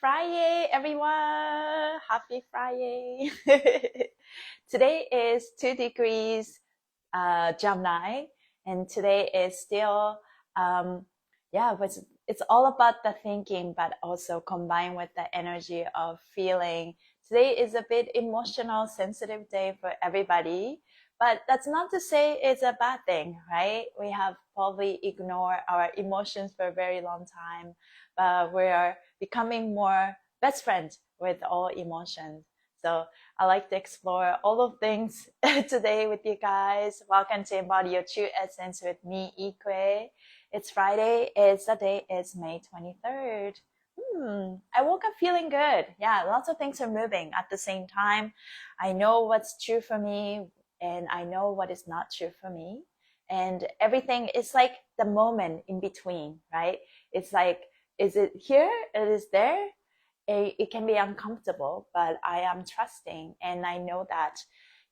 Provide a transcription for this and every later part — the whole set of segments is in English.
Friday, everyone! Happy Friday! Today is 2 degrees Gemini, and today is still, um, yeah, it's all about the thinking, but also combined with the energy of feeling. Today is a bit emotional, sensitive day for everybody, but that's not to say it's a bad thing, right? We have probably ignored our emotions for a very long time, but we are becoming more best friends with all emotions. So I like to explore all of things today with you guys. Welcome to Embody Your True Essence with me, Ikue. It's Friday. The day is May 23rd. I woke up feeling good. Yeah, lots of things are moving at the same time. I know what's true for me and I know what is not true for me. And everything is like the moment in between, right? It's like, is it here? It is there? It can be uncomfortable, but I am trusting and I know that,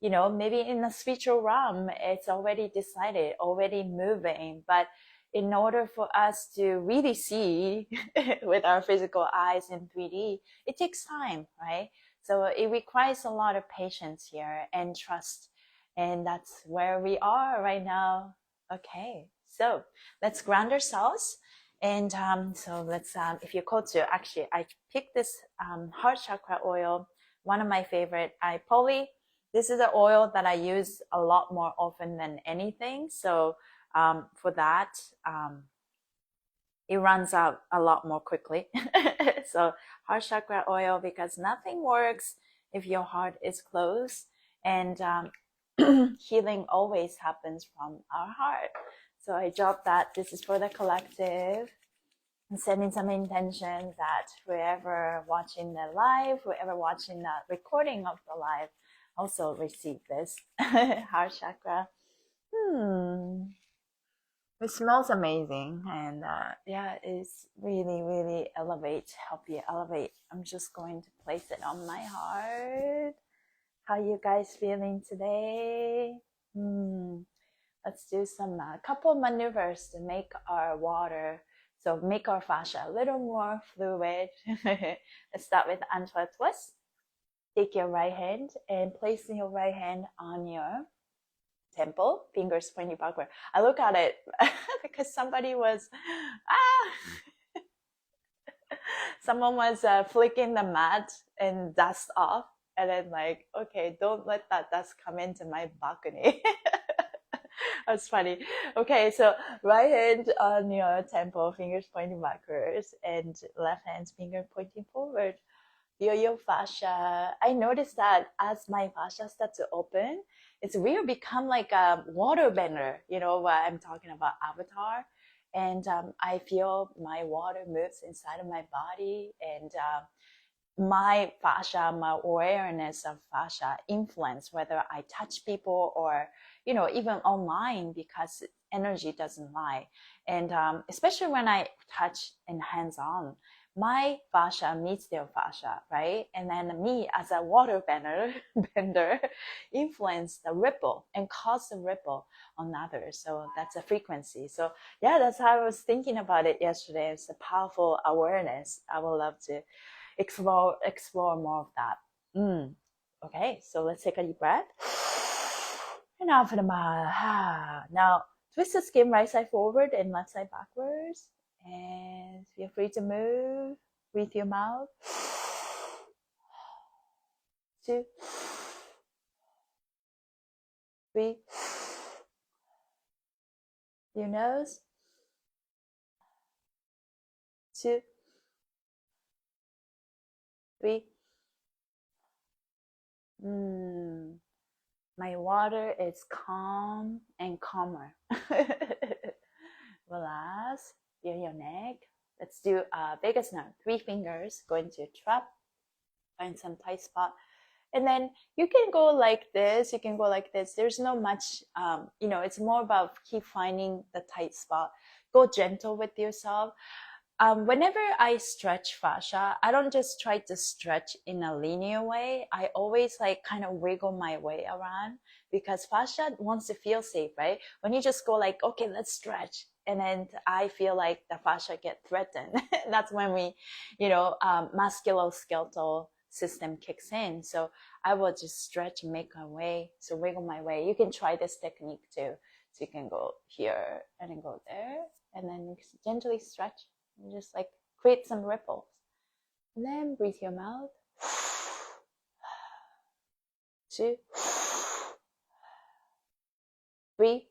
maybe in the spiritual realm, it's already decided, already moving. But in order for us to really see with our physical eyes in 3D, it takes time, right? So it requires a lot of patience here and trust. And that's where we are right now. Okay, so let's ground ourselves. And so let's, if you go to, actually, I picked this heart chakra oil, one of my favorite. This is the oil that I use a lot more often than anything. So for that, it runs out a lot more quickly. So heart chakra oil, because nothing works if your heart is closed. And healing always happens from our heart. So I dropped that. This is for the collective. And sending some intention that whoever watching the live, whoever watching the recording of the live, also receive this heart chakra. It smells amazing, and it's really, really help you elevate. I'm just going to place it on my heart. How you guys feeling today? Let's do some couple maneuvers to make our water, so make our fascia a little more fluid. Let's start with Antler twist. Take your right hand and place your right hand on your temple, fingers pointing backward. I look at it because someone was flicking the mat and dust off, and then like, okay, don't let that dust come into my balcony. That's funny. Okay, so right hand on your temple, fingers pointing backwards, and left hand's finger pointing forward. Feel your fascia. I noticed that as my fascia starts to open, it's really become like a water bender. You know what I'm talking about, Avatar. And I feel my water moves inside of my body, and my fascia, my awareness of fascia influence whether I touch people or, even online, because energy doesn't lie. And especially when I touch and hands on, my fascia meets their fascia, right? And then me as a water bender influence the ripple and cause the ripple on others. So that's a frequency. So yeah, that's how I was thinking about it yesterday. It's a powerful awareness. I would love to explore more of that. Okay, so let's take a deep breath. And out for the mouth. Now twist the skin right side forward and left side backwards. And feel free to move. Breathe your mouth. 2, 3. Your nose. 2, 3. My water is calm and calmer. Relax. Feel your neck. Let's do vagus nerve. 3 fingers going to trap. Find some tight spot. And then you can go like this. You can go like this. There's no much, it's more about keep finding the tight spot. Go gentle with yourself. Whenever I stretch fascia, I don't just try to stretch in a linear way. I always like kind of wiggle my way around, because fascia wants to feel safe, right? When you just go like, okay, let's stretch, and then I feel like the fascia get threatened. That's when we, musculoskeletal system kicks in. So I will just stretch and make my way. So wiggle my way. You can try this technique too. So you can go here and then go there, and then gently stretch and just like create some ripples. And then breathe your mouth. 2, 3.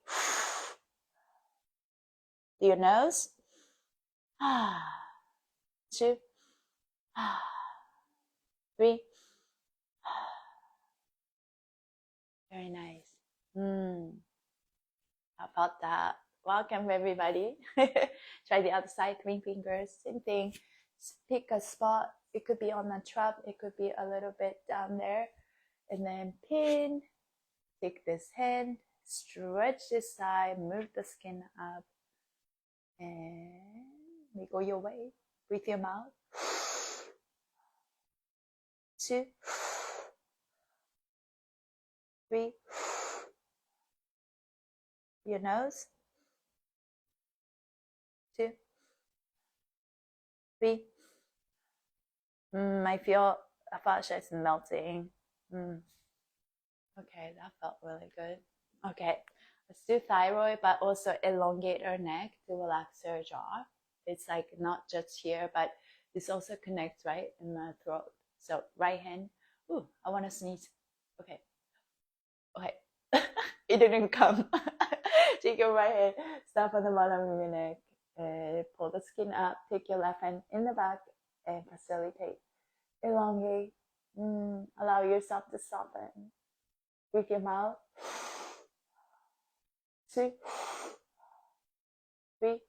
Do your nose. 2, 3. Very nice. How about that? Welcome everybody. Try the other side, 3 fingers, same thing. Pick a spot. It could be on the trap. It could be a little bit down there. And then pin. Take this hand, stretch this side, move the skin up. And wiggle your way. Breathe your mouth. 2, 3. Your nose. 2, 3. I feel the fascia is melting. Okay, that felt really good. Okay, let's do thyroid, but also elongate our neck to relax our jaw. It's like not just here, but this also connects right in the throat. So right hand. Ooh, I want to sneeze. Okay. It didn't come. Take your right hand, stop on the bottom of your neck, and pull the skin up. Take your left hand in the back and facilitate. Elongate. Allow yourself to soften. Breathe your mouth. 2, 3.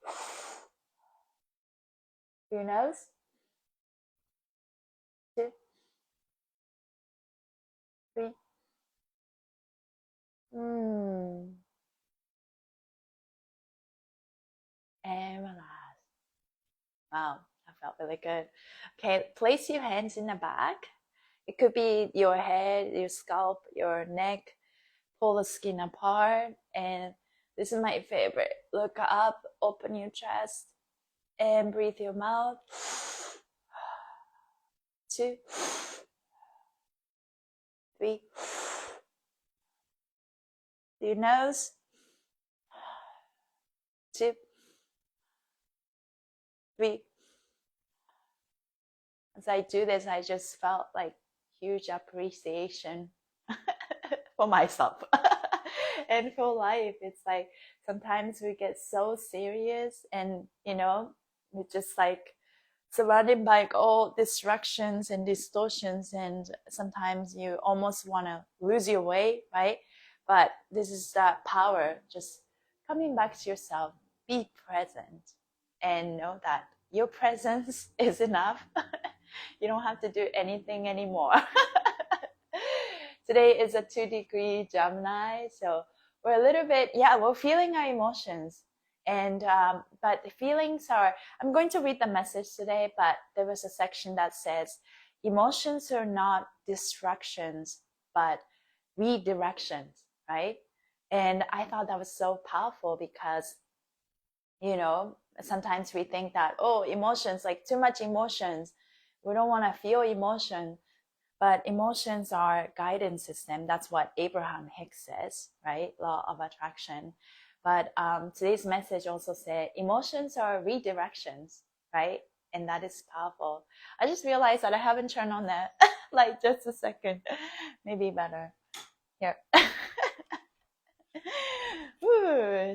Your nose. 2, 3. And relax. Wow, that felt really good. Okay, place your hands in the back. It could be your head, your scalp, your neck. Pull the skin apart. And this is my favorite. Look up, open your chest, and breathe your mouth. 2, 3. Your nose. 2, 3. As I do this, I just felt like huge appreciation for myself and for life. It's like sometimes we get so serious and, we're just like surrounded by all distractions and distortions, and sometimes you almost want to lose your way, right? But this is that power, just coming back to yourself, be present, and know that your presence is enough. You don't have to do anything anymore. Today is a 2-degree Gemini, so we're a little bit, we're feeling our emotions. And but the feelings are, I'm going to read the message today, but there was a section that says emotions are not distractions but redirections, right? And I thought that was so powerful because sometimes we think that, emotions, like too much emotions, we don't want to feel emotion. But emotions are guidance system. That's what Abraham Hicks says, right? Law of attraction. But today's message also said emotions are redirections, right? And that is powerful. I just realized that I haven't turned on that. Like just a second. Maybe better. Here.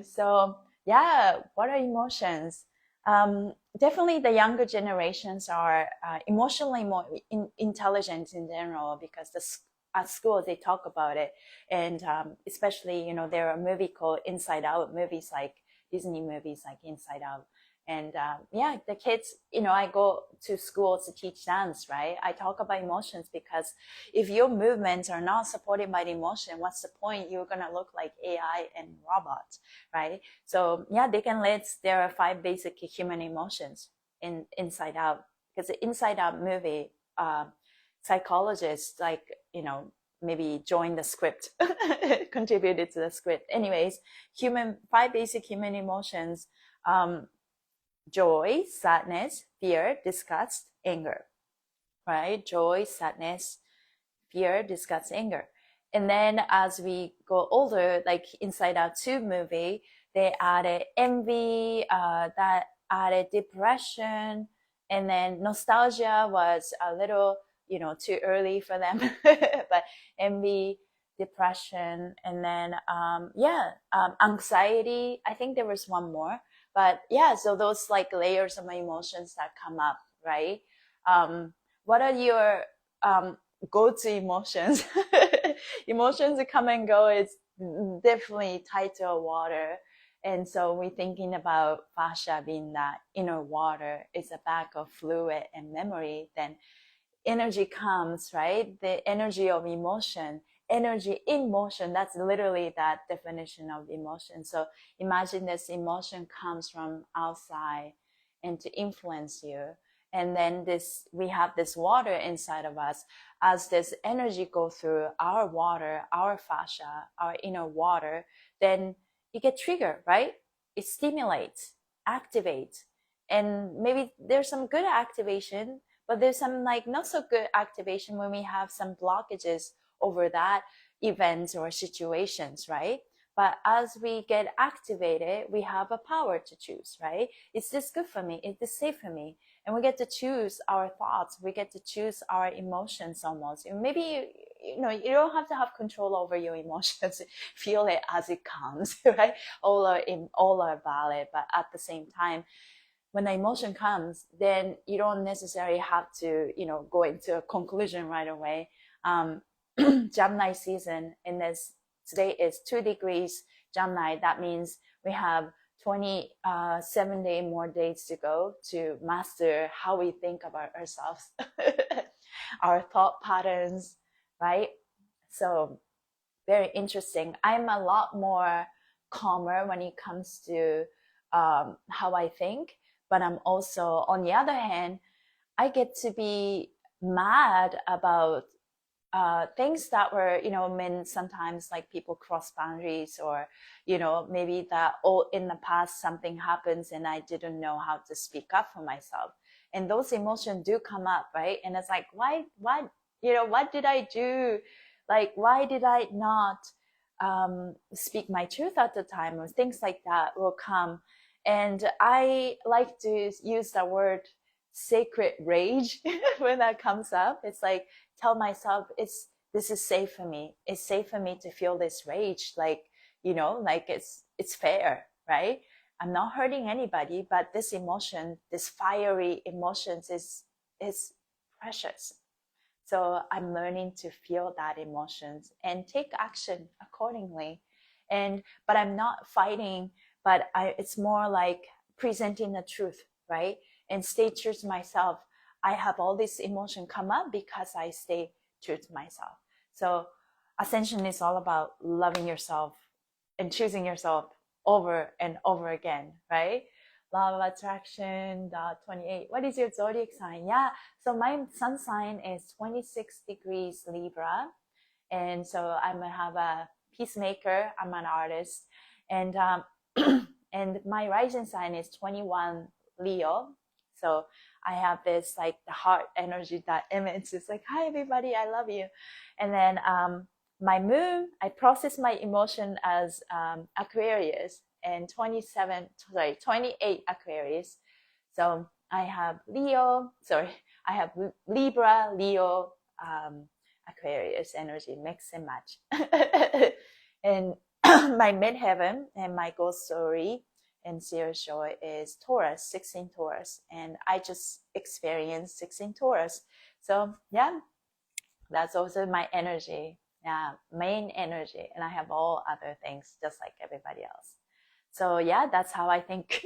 So what are emotions? Definitely the younger generations are emotionally more intelligent in general, because at school they talk about it. And especially, there are movies called Inside Out, movies like Disney movies like Inside Out. And the kids, I go to school to teach dance, right? I talk about emotions because if your movements are not supported by the emotion, what's the point? You're going to look like AI and robots, right? So they can list there are 5 basic human emotions in Inside Out, because the Inside Out movie, psychologists maybe joined the script, contributed to the script. Anyways, 5 basic human emotions joy, sadness, fear, disgust, anger, right? Joy, sadness, fear, disgust, anger. And then as we go older, like Inside Out 2 movie, they added envy, that added depression, and then nostalgia was a little, too early for them. But envy, depression, and then, anxiety. I think there was one more. But yeah, so those like layers of emotions that come up, right? What are your go-to emotions? Emotions come and go. It's definitely tied to water. And so we're thinking about fascia being that inner water. It's a bag of fluid and memory. Then energy comes, right? The energy of emotion, energy in motion. That's literally that definition of emotion. So imagine this emotion comes from outside and to influence you. And then we have this water inside of us. As this energy goes through our water, our fascia, our inner water, then you get triggered, right? It stimulates, activates. And maybe there's some good activation, but there's some like not so good activation when we have some blockages over that events or situations, right? But as we get activated, we have a power to choose, right? Is this good for me? Is this safe for me? And we get to choose our thoughts. We get to choose our emotions almost. And maybe, you don't have to have control over your emotions. Feel it as it comes, right? All are valid, but at the same time, when the emotion comes, then you don't necessarily have to, go into a conclusion right away. Gemini season today is 2 degrees Gemini. That means we have 27 days more days to go to master how we think about ourselves, our thought patterns, right? So very interesting. I'm a lot more calmer when it comes to how I think, but I'm also, on the other hand, I get to be mad about things that were, mean sometimes like people cross boundaries, or, maybe that in the past something happens and I didn't know how to speak up for myself. And those emotions do come up, right? And it's like, why, what did I do? Like, why did I not speak my truth at the time? Or things like that will come. And I like to use the word sacred rage when that comes up. It's like, tell myself this is safe for me. It's safe for me to feel this rage. Like, like it's fair, right? I'm not hurting anybody, but this emotion, this fiery emotions is precious. So I'm learning to feel that emotions and take action accordingly. But I'm not fighting, but it's more like presenting the truth, right? And stay true to myself. I have all this emotion come up because I stay true to myself. So ascension is all about loving yourself and choosing yourself over and over again, right? Law of attraction, 28. What is your zodiac sign? Yeah, so my sun sign is 26 degrees Libra. And so I'm going to have a peacemaker. I'm an artist. And, and my rising sign is 21 Leo. So I have this like the heart energy that emits. It's like, hi, everybody, I love you. And then my moon, I process my emotion as Aquarius, and 28 Aquarius. So I have I have Libra, Leo, Aquarius energy, mix and match. And my midheaven and my ghost story and Sierra Shore is Taurus, 16 Taurus. And I just experienced 16 Taurus. So yeah, that's also my energy. Yeah, main energy. And I have all other things just like everybody else. So yeah, that's how I think.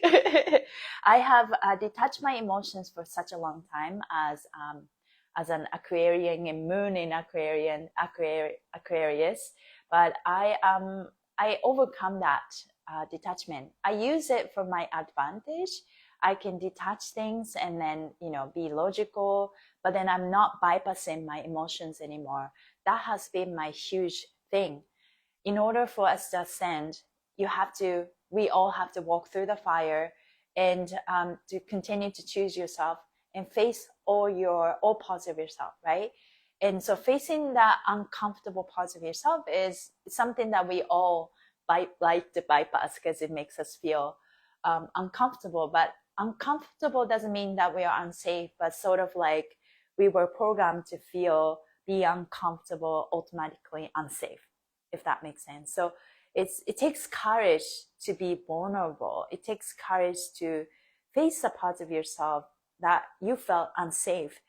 I have detached my emotions for such a long time as an Aquarian and moon in Aquarius. But I overcome that detachment. I use it for my advantage. I can detach things and then, be logical, but then I'm not bypassing my emotions anymore. That has been my huge thing. In order for us to ascend, we all have to walk through the fire. and to continue to choose yourself and face all parts of yourself, right? And so facing that uncomfortable parts of yourself is something that we all like to bypass because it makes us feel uncomfortable. But uncomfortable doesn't mean that we are unsafe, but sort of like we were programmed to be uncomfortable, automatically unsafe, if that makes sense. So it takes courage to be vulnerable. It takes courage to face the parts of yourself that you felt unsafe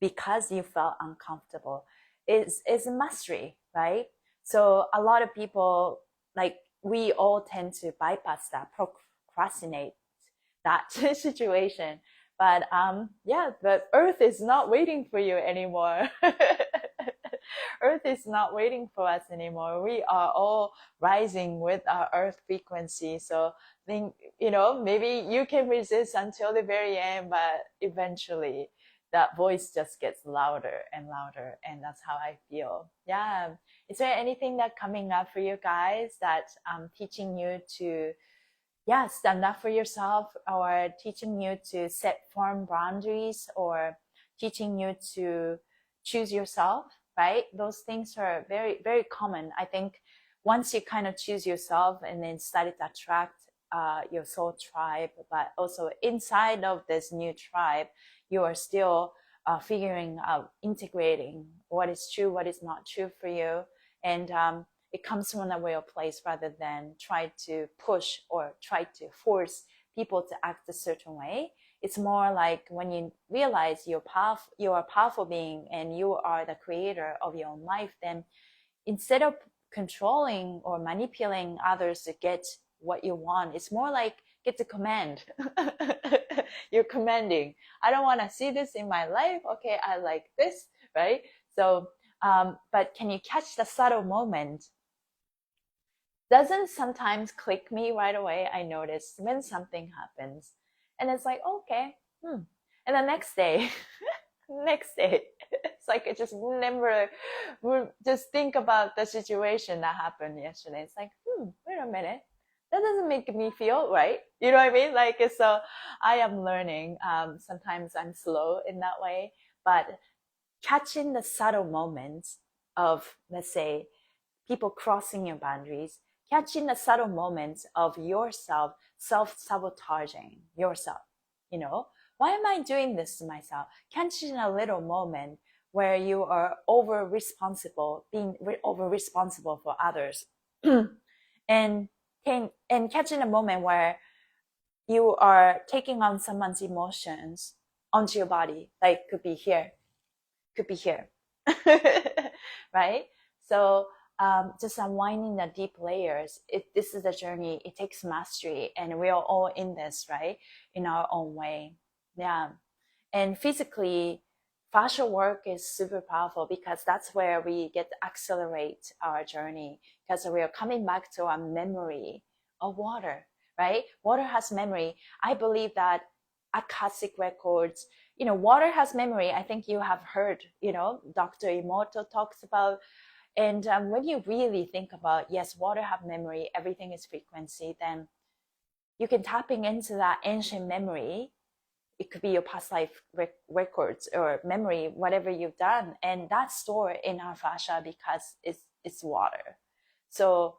because you felt uncomfortable. Is a mastery, right? So a lot of people, like, we all tend to bypass that, procrastinate that situation. But but Earth is not waiting for you anymore. Earth is not waiting for us anymore. We are all rising with our Earth frequency. So think, maybe you can resist until the very end, but eventually that voice just gets louder and louder. And that's how I feel. Yeah. Is there anything that coming up for you guys that teaching you to stand up for yourself, or teaching you to set firm boundaries, or teaching you to choose yourself, right? Those things are very, very common. I think once you kind of choose yourself and then started to attract your soul tribe, but also inside of this new tribe, you are still figuring out, integrating what is true, what is not true for you. And it comes from a real place rather than try to push or try to force people to act a certain way. It's more like when you realize you're a powerful being and you are the creator of your own life, then instead of controlling or manipulating others to get what you want, it's more like get to command. You're commanding. I don't want to see this in my life. Okay, I like this, right? So, but can you catch the subtle moment? Doesn't sometimes click me right away. I notice when something happens and it's like, okay, and the next day, it's like I just never just think about the situation that happened yesterday. It's like, wait a minute, that doesn't make me feel right. You know what I mean? Like, so I am learning. Sometimes I'm slow in that way, but catching the subtle moments of, let's say, people crossing your boundaries, catching the subtle moments of yourself self-sabotaging yourself. Why am I doing this to myself? Catching a little moment where you are being over responsible for others. and catching a moment where you are taking on someone's emotions onto your body, like could be here, right? So just unwinding the deep layers. This is a journey. It takes mastery, and we are all in this, right? In our own way. Yeah. And physically, fascia work is super powerful because that's where we get to accelerate our journey, because we are coming back to our memory of water, right? Water has memory. I believe that Akashic records, water has memory. I think you have heard, Dr. Emoto talks about. And when you really think about, yes, water have memory, everything is frequency, then you can tapping into that ancient memory. It could be your past life records or memory, whatever you've done. And that's stored in our fascia because it's water. So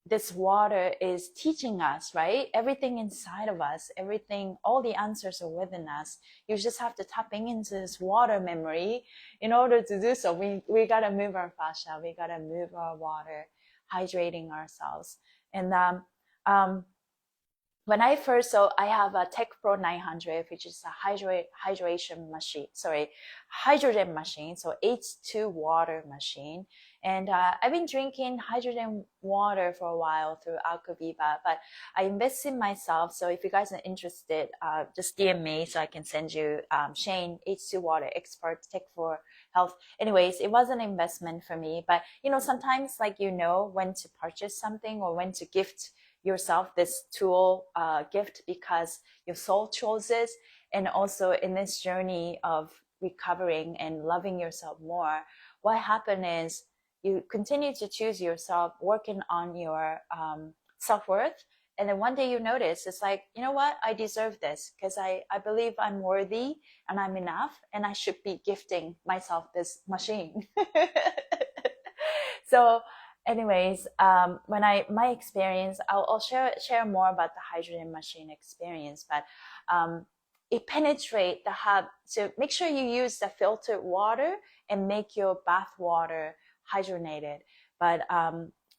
this water is teaching us, right? Everything inside of us, all the answers are within us. You just have to tapping into this water memory. In order to do so, we got to move our fascia. We got to move our water, hydrating ourselves. And when I have a Tech Pro 900, which is a hydrogen machine. So H2 water machine. And I've been drinking hydrogen water for a while through Alkaviva, but I invest in myself. So if you guys are interested, just DM me so I can send you Shane, H2 water expert, Tech for Health. Anyways, it was an investment for me, but sometimes when to purchase something or when to gift yourself this tool gift because your soul chose it. And also in this journey of recovering and loving yourself more, what happened is you continue to choose yourself, working on your self-worth, And then one day you notice, it's like, you know what? I deserve this because I believe I'm worthy and I'm enough and I should be gifting myself this machine. So anyways, my experience, I'll share more about the hydrogen machine experience, but it penetrate the hub. So make sure you use the filtered water and make your bath water hydrogenated. But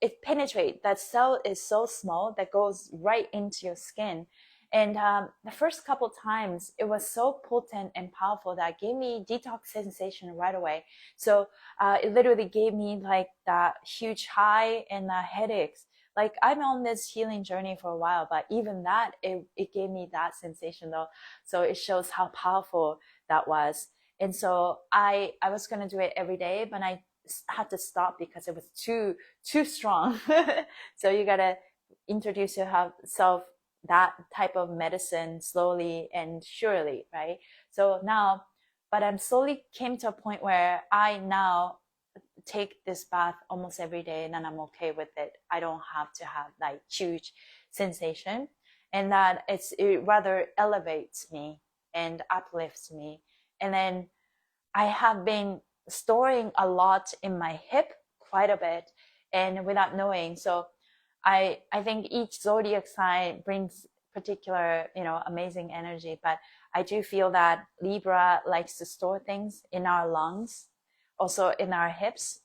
it penetrates. That cell is so small that goes right into your skin. And the first couple times, it was so potent and powerful that gave me detox sensation right away. So it literally gave me like that huge high and headaches. Like I'm on this healing journey for a while, but even that, it gave me that sensation though. So it shows how powerful that was. And so I was going to do it every day, but I had to stop because it was too strong. So you got to introduce yourself that type of medicine slowly and surely, right? So now, but I'm slowly came to a point where I now take this bath almost every day and then I'm okay with it. I don't have to have like huge sensation, and that it rather elevates me and uplifts me. And then I have been storing a lot in my hip, quite a bit, and without knowing. So I think each zodiac sign brings particular, amazing energy, but I do feel that Libra likes to store things in our lungs, also in our hips.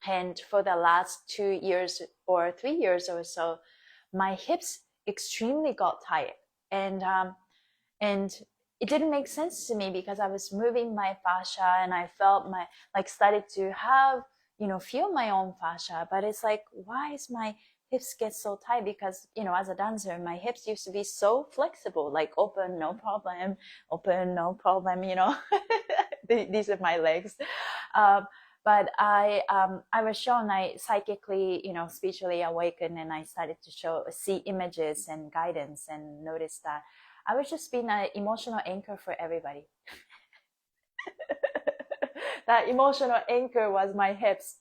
And for the last 2 years or 3 years or so, my hips extremely got tight. And it didn't make sense to me because I was moving my fascia and I felt started to have, feel my own fascia. But it's like, why is my hips get so tight? Because, as a dancer, my hips used to be so flexible, like open, no problem, open, no problem, These are my legs. But I was shown, I psychically, spiritually awakened, and I started to see images and guidance and noticed that I was just being an emotional anchor for everybody. That emotional anchor was my hips.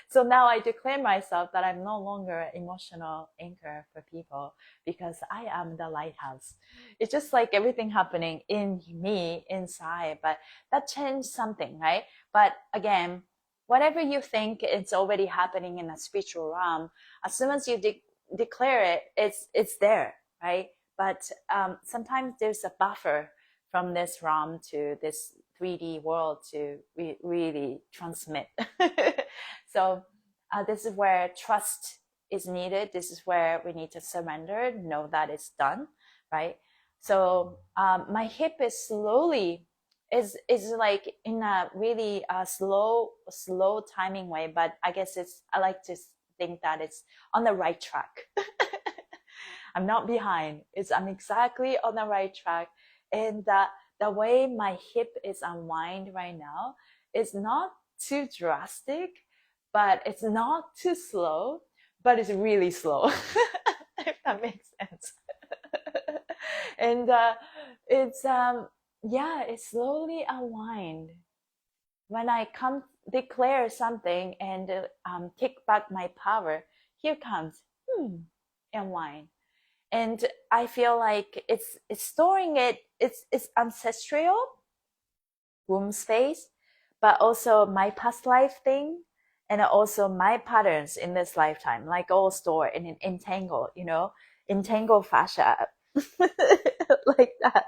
So now I declare myself that I'm no longer an emotional anchor for people because I am the lighthouse. It's just like everything happening in me inside, but that changed something, right? But again, whatever you think it's already happening in a spiritual realm, as soon as you declare it, it's there, right? But sometimes there's a buffer from this realm to this 3D world to really transmit. So this is where trust is needed. This is where we need to surrender, know that it's done, right? So my hip is slowly is like in a really slow timing way, but I guess I like to think that it's on the right track. I'm not behind. I'm exactly on the right track. And the way my hip is unwind right now is not too drastic, but it's not too slow, but it's really slow. If that makes sense. And it's slowly unwind. When I declare something and take back my power, here comes unwind. And I feel like it's storing it's ancestral womb space, but also my past life thing, and also my patterns in this lifetime, like all stored in an entangled fascia. Like that.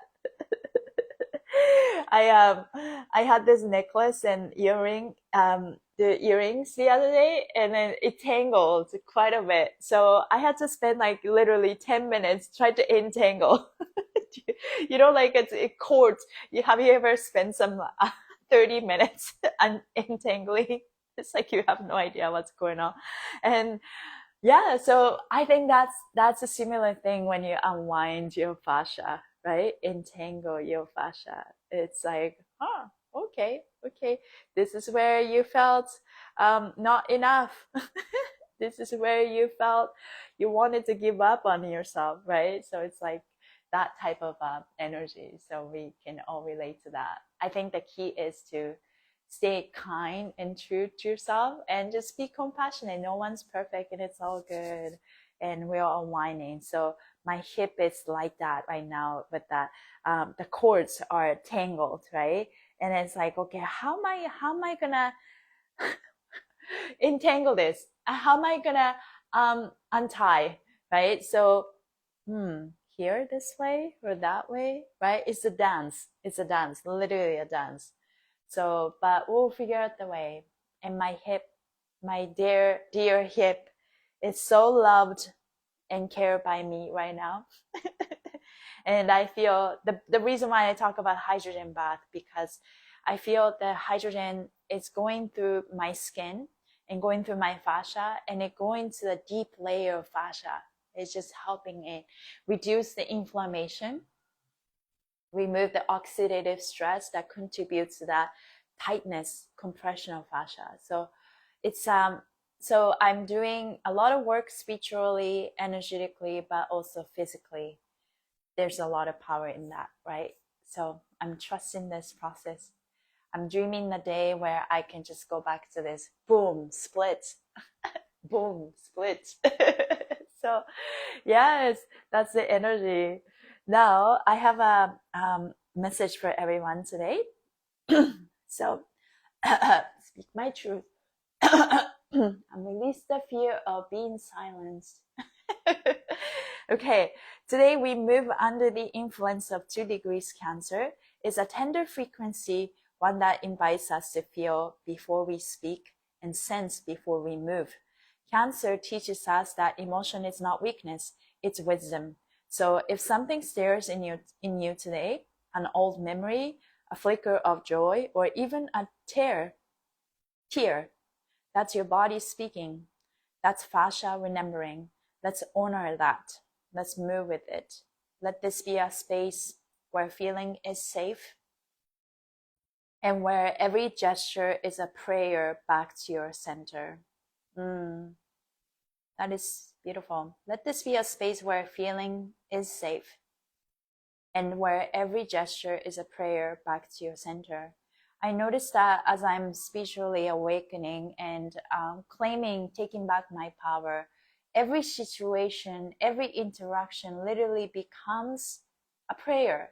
I had this necklace and the earrings the other day, and then it tangled quite a bit. So I had to spend like literally 10 minutes trying to entangle. Like it's cord. Have you ever spent some 30 minutes untangling? It's like you have no idea what's going on. And yeah, so I think that's a similar thing when you unwind your fascia, right? Entangle your fascia. It's like, okay. This is where you felt not enough. This is where you felt you wanted to give up on yourself, right? So it's like that type of energy. So we can all relate to that. I think the key is to stay kind and true to yourself and just be compassionate. No one's perfect and it's all good. and we're unwinding. So my hip is like that right now, but that the cords are tangled, right? And it's like, okay, how am I gonna entangle this? How am I gonna untie, right? So, here this way or that way, right? It's a dance. It's a dance, literally a dance. So, but we'll figure out the way. And my hip, my dear, dear hip, is so loved and cared by me right now. And I feel the reason why I talk about hydrogen bath, because I feel the hydrogen is going through my skin and going through my fascia, and it going to the deep layer of fascia. It's just helping it reduce the inflammation, remove the oxidative stress that contributes to that tightness, compression of fascia. So it's so I'm doing a lot of work spiritually, energetically, but also physically. There's a lot of power in that, right? So I'm trusting this process. I'm dreaming the day where I can just go back to this boom, split, boom, split. So yes, that's the energy. Now I have a message for everyone today. So speak my truth. And release the fear of being silenced. Okay, today we move under the influence of 2 degrees Cancer. It's a tender frequency, one that invites us to feel before we speak and sense before we move. Cancer teaches us that emotion is not weakness, it's wisdom. So if something stirs in you today, an old memory, a flicker of joy, or even a tear, that's your body speaking. That's fascia remembering. Let's honor that. Let's move with it. Let this be a space where feeling is safe and where every gesture is a prayer back to your center. That is beautiful. Let this be a space where feeling is safe and where every gesture is a prayer back to your center. I noticed that as I'm spiritually awakening and taking back my power, every situation, every interaction literally becomes a prayer.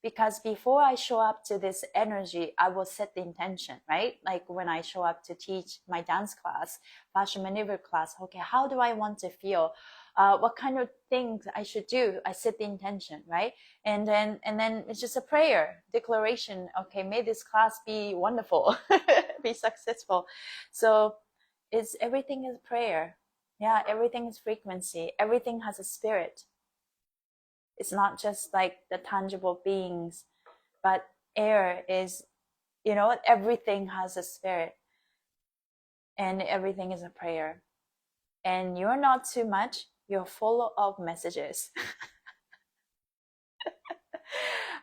Because before I show up to this energy, I will set the intention, right? Like when I show up to teach my dance class, fascia maneuver class, okay, how do I want to feel? What kind of things I should do? I set the intention, right? And then it's just a prayer, declaration. Okay, may this class be wonderful, be successful. So everything is prayer. Yeah, everything is frequency. Everything has a spirit. It's not just like the tangible beings, but air is, everything has a spirit, and everything is a prayer. And you're not too much. You're full of messages.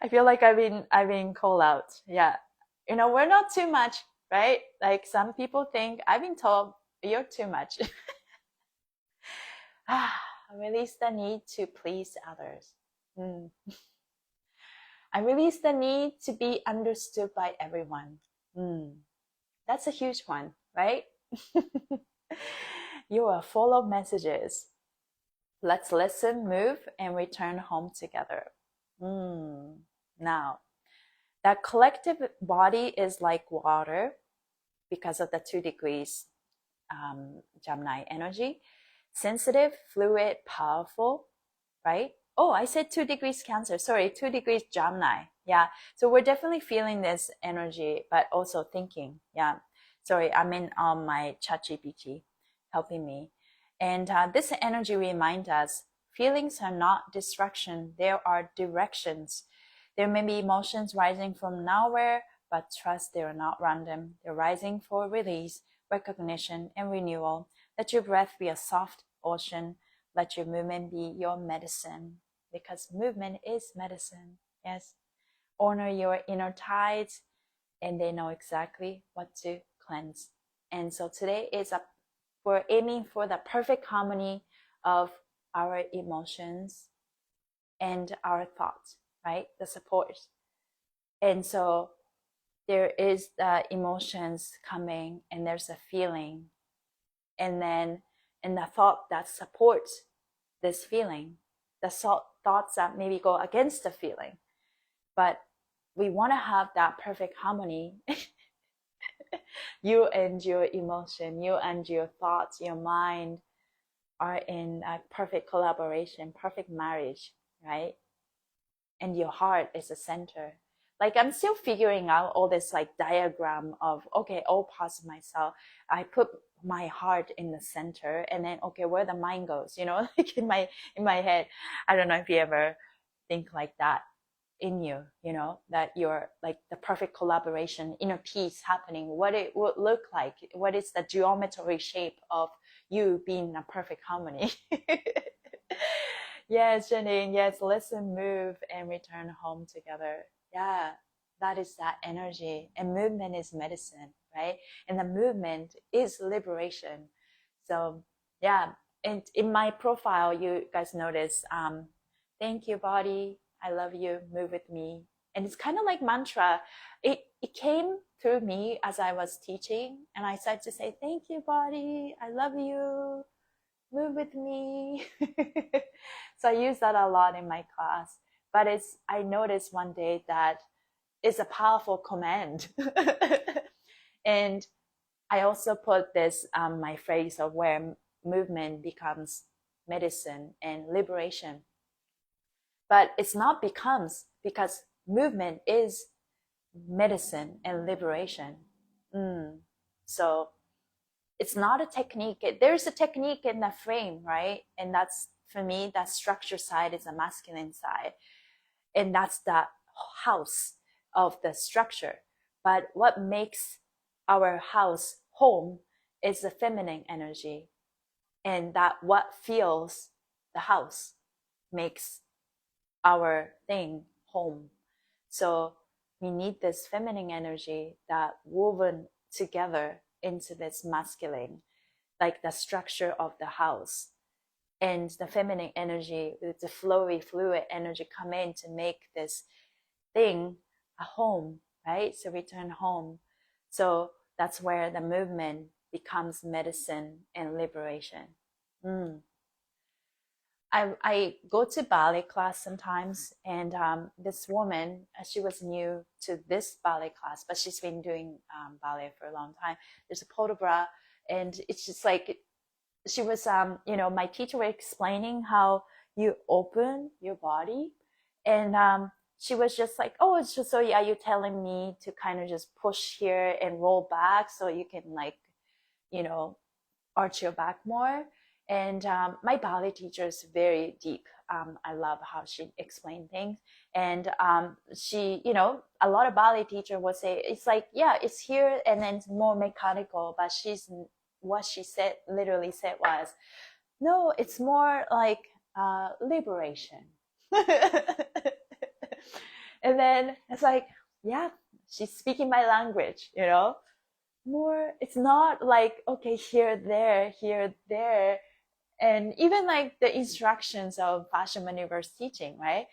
I feel like I've been called out. Yeah. We're not too much, right? Like some people think, I've been told you're too much. Release the need to please others. I release the need to be understood by everyone. That's a huge one, right? You are full of messages. Let's listen, move, and return home together. Now, that collective body is like water because of the 2 degrees Gemini energy. Sensitive, fluid, powerful, right? Oh, I said 2 degrees Cancer. Sorry, 2 degrees Gemini. Yeah. So we're definitely feeling this energy, but also thinking. Yeah. Sorry, I'm in my ChatGPT helping me. And this energy reminds us feelings are not distraction. There are directions. There may be emotions rising from nowhere, but trust they are not random. They're rising for release, recognition, and renewal. Let your breath be a soft ocean. Let your movement be your medicine, because movement is medicine. Yes. Honor your inner tides, and they know exactly what to cleanse. And so today we're aiming for the perfect harmony of our emotions and our thoughts, right? The support. And so there is the emotions coming, and there's a feeling, and then the thought that supports this feeling, the thoughts that maybe go against the feeling. But we want to have that perfect harmony. You and your emotion, you and your thoughts, your mind are in a perfect collaboration, perfect marriage, right? And your heart is the center. Like I'm still figuring out all this like diagram of, okay, all parts of myself. I put my heart in the center, and then okay, where the mind goes, like in my head. I don't know if you ever think like that in you, that you're like the perfect collaboration, inner peace happening, what it would look like, what is the geometry shape of you being in a perfect harmony. Yes, Janine, yes, listen, move, and return home together. Yeah, that is that energy. And movement is medicine, right? And the movement is liberation. So, yeah, and in my profile, you guys notice, thank you, body. I love you. Move with me. And it's kind of like mantra. It came through me as I was teaching, and I started to say, thank you, body. I love you. Move with me. So I use that a lot in my class. But I noticed one day that it's a powerful command. And I also put this, my phrase of where movement becomes medicine and liberation. But it's not becomes, because movement is medicine and liberation. So it's not a technique. There's a technique in the frame, right? And that's, for me, that structure side is the masculine side. And that's the house of the structure. But what makes our house home is the feminine energy. And that what feels the house makes our thing home. So we need this feminine energy that woven together into this masculine, like the structure of the house. And the feminine energy with the flowy, fluid energy come in to make this thing a home, right? So return home. So that's where the movement becomes medicine and liberation. I go to ballet class sometimes, and this woman, she was new to this ballet class, but she's been doing ballet for a long time. There's a photograph, and it's just like, she was, my teacher was explaining how you open your body, and she was just like, oh, it's just, so yeah, you're telling me to kind of just push here and roll back so you can like, arch your back more. And my ballet teacher is very deep. I love how she explained things. And she, a lot of ballet teacher would say, it's like, yeah, it's here, and then it's more mechanical. But what she said, literally said was, no, it's more like liberation. And then it's like, yeah, she's speaking my language, more, it's not like, okay, here, there. And even like the instructions of Fascia maneuvers teaching, right?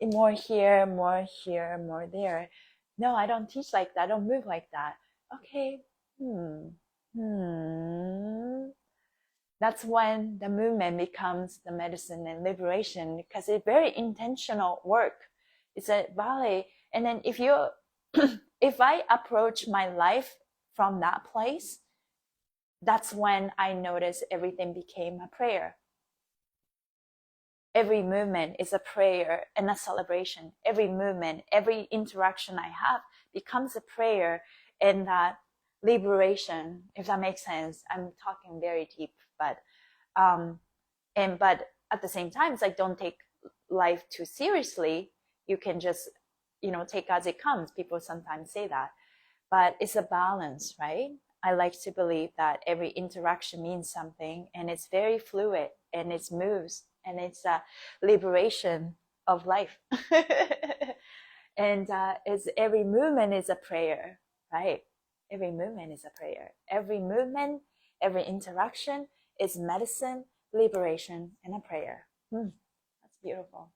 More here, more there. No, I don't teach like that. I don't move like that. Okay. That's when the movement becomes the medicine and liberation, because it's very intentional work. It's a ballet. And then if I approach my life from that place, that's when I noticed everything became a prayer. Every movement is a prayer and a celebration. Every movement, every interaction I have becomes a prayer and that liberation, if that makes sense. I'm talking very deep, but at the same time, it's like, don't take life too seriously. You can just, take as it comes. People sometimes say that, but it's a balance, right? I like to believe that every interaction means something, and it's very fluid, and it moves, and it's a liberation of life. And it's every movement is a prayer, right? Every movement is a prayer. Every movement, every interaction is medicine, liberation, and a prayer. That's beautiful.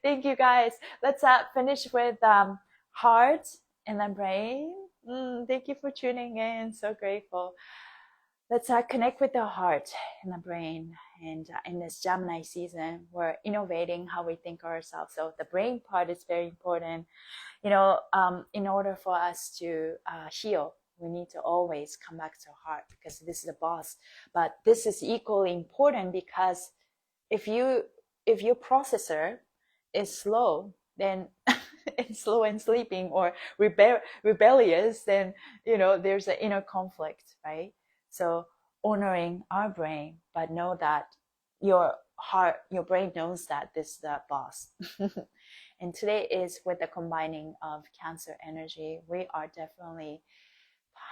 Thank you, guys. Let's finish with heart and then brain. Thank you for tuning in. So grateful. Let's connect with the heart and the brain. And in this Gemini season, we're innovating how we think of ourselves. So the brain part is very important. In order for us to heal, we need to always come back to heart, because this is the boss. But this is equally important, because if your processor is slow, then it's slow and sleeping, or rebellious, then there's an inner conflict, right? So honoring our brain, but know that your brain knows that this is the boss. And today is with the combining of Cancer energy, we are definitely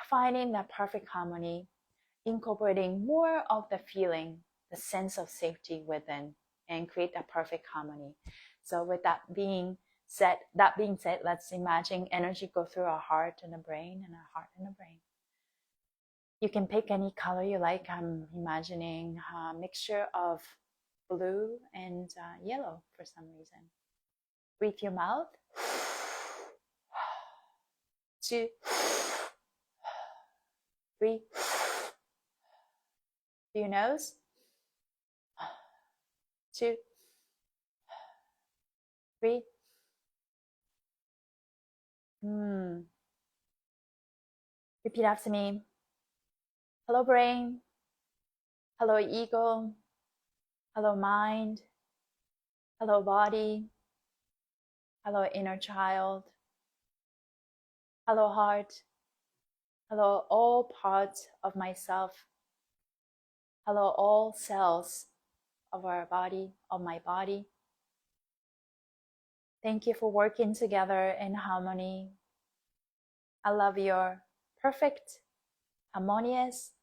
finding that perfect harmony, incorporating more of the feeling, the sense of safety within, and create that perfect harmony. So with that being said, let's imagine energy go through our heart and the brain, and our heart and the brain. You can pick any color you like. I'm imagining a mixture of blue and yellow for some reason. Breathe your mouth. 2, 3. Through your nose. 2, 3. Repeat after me. Hello, brain. Hello, ego. Hello, mind. Hello, body. Hello, inner child. Hello, heart. Hello, all parts of myself. Hello, all cells of our body, of my body. Thank you for working together in harmony. I love your perfect, harmonious,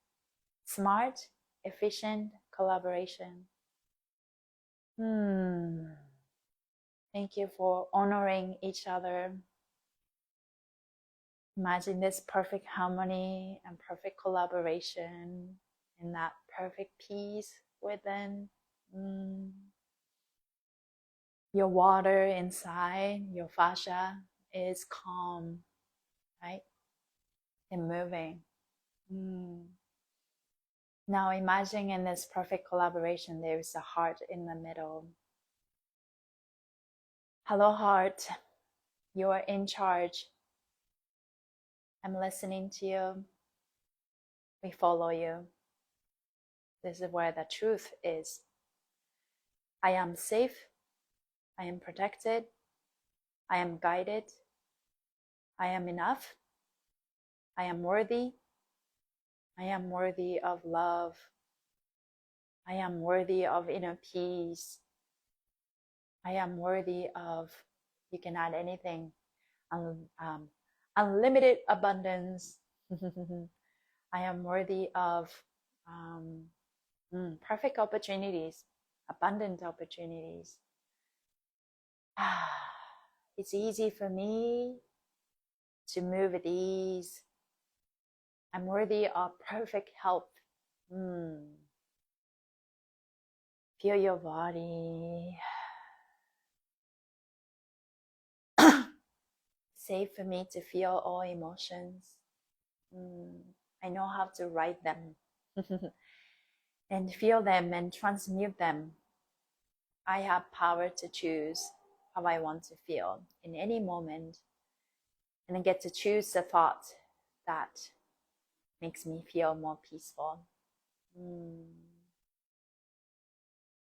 smart, efficient collaboration. Thank you for honoring each other. Imagine this perfect harmony and perfect collaboration, and that perfect peace within. Your water inside, your fascia is calm, right? And moving. Now imagine in this perfect collaboration, there is a heart in the middle. Hello, heart. You are in charge. I'm listening to you. We follow you. This is where the truth is. I am safe. I am protected. I am guided. I am enough. I am worthy. I am worthy of love. I am worthy of inner peace. I am worthy of, you can add anything, unlimited abundance. I am worthy of perfect opportunities, abundant opportunities. It's easy for me to move with ease. I'm worthy of perfect health. Feel your body. Safe for me to feel all emotions. I know how to write them and feel them and transmute them. I have power to choose how I want to feel in any moment, and I get to choose the thought that makes me feel more peaceful.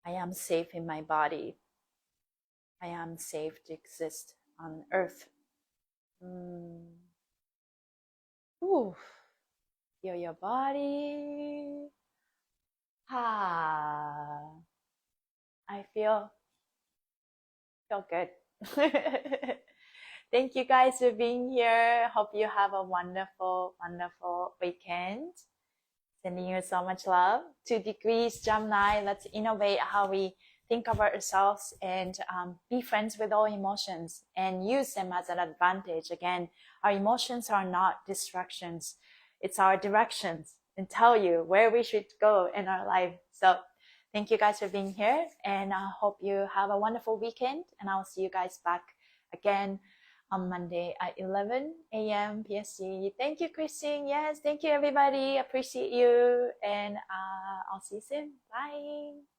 I am safe in my body. I am safe to exist on earth. Ooh. Feel your body. I feel good. Thank you guys for being here. Hope you have a wonderful, wonderful weekend. Sending you so much love. 2 degrees Gemini. Let's innovate how we think of ourselves, and be friends with all emotions and use them as an advantage. Again, our emotions are not distractions. It's our directions, and tell you where we should go in our life. So thank you guys for being here, and I hope you have a wonderful weekend, and I'll see you guys back again on Monday at 11 a.m. PST. Thank you, Christine. Yes, thank you, everybody. Appreciate you. And I'll see you soon. Bye.